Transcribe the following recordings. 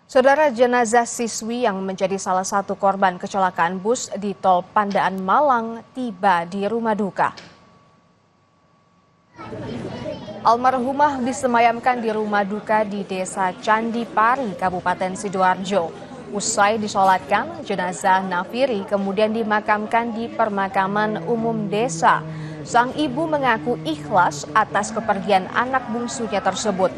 Saudara, jenazah siswi yang menjadi salah satu korban kecelakaan bus di Tol Pandaan Malang tiba di rumah duka. Almarhumah disemayamkan di rumah duka di Desa Candi Pari, Kabupaten Sidoarjo. Usai disolatkan, jenazah Nafiri kemudian dimakamkan di permakaman umum desa. Sang ibu mengaku ikhlas atas kepergian anak bungsunya tersebut.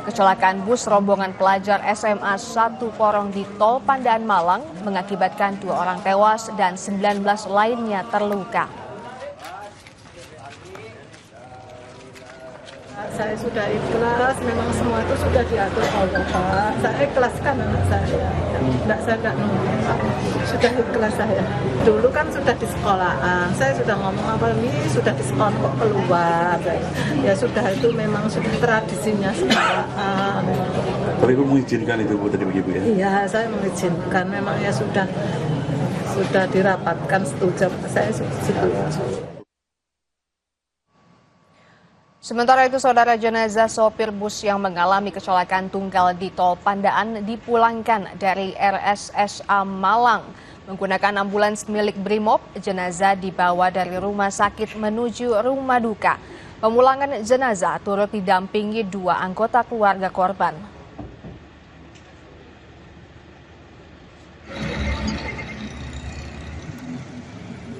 Kecelakaan bus rombongan pelajar SMA 1 Porong di Tol Pandaan Malang mengakibatkan 2 orang tewas dan 19 lainnya terluka. Saya sudah ikhlas, memang semua itu sudah diatur Allah, Pak. Saya ikhlaskan anak saya. Saya nggak nunggu, sudah ikhlas saya. Dulu kan sudah di sekolahan, saya sudah ngomong apa ini sudah di sekolah kok keluar. Ya sudah, itu memang sudah tradisinya sekolahan. Tapi Ibu mengizinkan itu Bu tadi begitu ya? Iya, saya mengizinkan. Memang ya sudah dirapatkan setuju, saya setuju. Sementara itu, saudara, jenazah sopir bus yang mengalami kecelakaan tunggal di Tol Pandaan dipulangkan dari RSSA Malang. Menggunakan ambulans milik Brimob, jenazah dibawa dari rumah sakit menuju rumah duka. Pemulangan jenazah turut didampingi 2 anggota keluarga korban.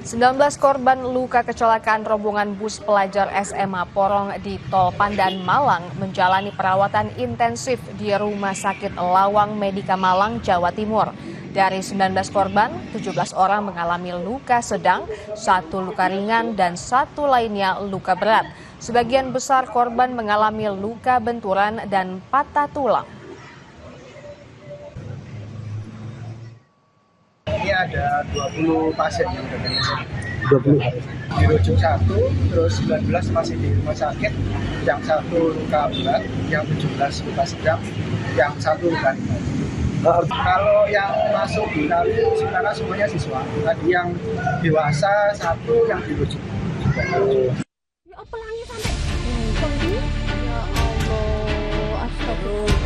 Sembilan 19 korban luka kecelakaan rombongan bus pelajar SMA Porong di Tol Pandaan Malang menjalani perawatan intensif di Rumah Sakit Lawang Medika Malang, Jawa Timur. Dari 19 korban, 17 orang mengalami luka sedang, 1 luka ringan, dan 1 lainnya luka berat. Sebagian besar korban mengalami luka benturan dan patah tulang. Ini ada 20 pasien yang sudah dirujuk 1, terus 19 masih di rumah sakit, yang 1 luka berat, yang 17 luka sedang, yang 1 luka ringan. Kalau yang masuk di kami sekarang semuanya siswa. Tadi yang dewasa 1 yang dirujuk. Ya pelangnya sampai ya Allah, astagfirullah.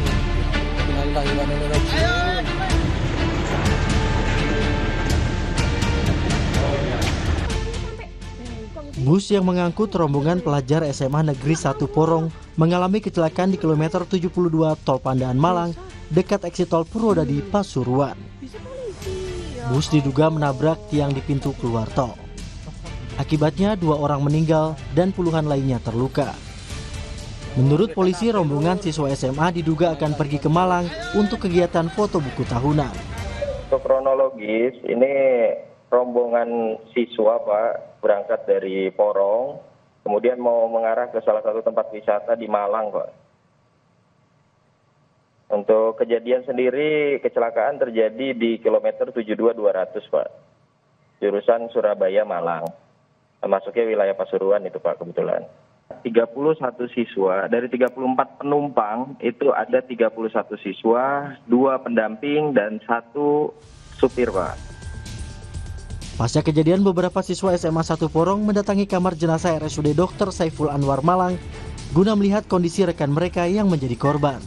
Bus yang mengangkut rombongan pelajar SMA Negeri 1 Porong mengalami kecelakaan di kilometer 72 Tol Pandaan Malang dekat eksit tol Purwodadi, Pasuruan. Bus diduga menabrak tiang di pintu keluar tol. Akibatnya 2 orang meninggal dan puluhan lainnya terluka. Menurut polisi, rombongan siswa SMA diduga akan pergi ke Malang untuk kegiatan foto buku tahunan. Untuk kronologis, ini rombongan siswa Pak berangkat dari Porong, kemudian mau mengarah ke salah satu tempat wisata di Malang Pak. Untuk kejadian sendiri, kecelakaan terjadi di kilometer 72-200 Pak, jurusan Surabaya Malang, masuknya wilayah Pasuruan itu Pak kebetulan. 31 siswa, dari 34 penumpang itu ada 31 siswa, 2 pendamping dan 1 supir Pak. Pasca kejadian, beberapa siswa SMA 1 Porong mendatangi kamar jenazah RSUD Dr. Saiful Anwar Malang guna melihat kondisi rekan mereka yang menjadi korban.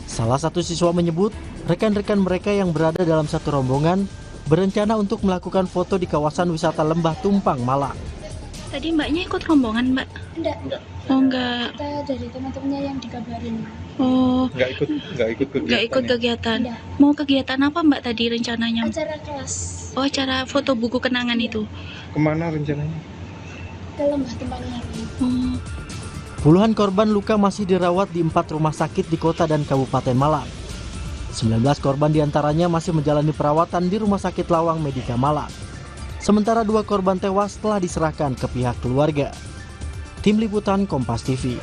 Salah satu siswa menyebut rekan-rekan mereka yang berada dalam satu rombongan berencana untuk melakukan foto di kawasan wisata Lembah Tumpang, Malang. Tadi mbaknya ikut rombongan, Mbak? Enggak. Oh, enggak. Kita dari teman-temannya yang dikabarin. Oh, Nggak ikut kegiatan. Enggak. Mau kegiatan apa Mbak tadi rencananya? Acara kelas Oh, acara foto buku kenangan itu. Kemana rencananya? ke Lembah Tumpangnya. Oh, Puluhan korban luka masih dirawat di 4 rumah sakit di kota dan Kabupaten Malang. 19 korban diantaranya masih menjalani perawatan di Rumah Sakit Lawang Medika Malang. Sementara 2 korban tewas telah diserahkan ke pihak keluarga. Tim Liputan Kompas TV.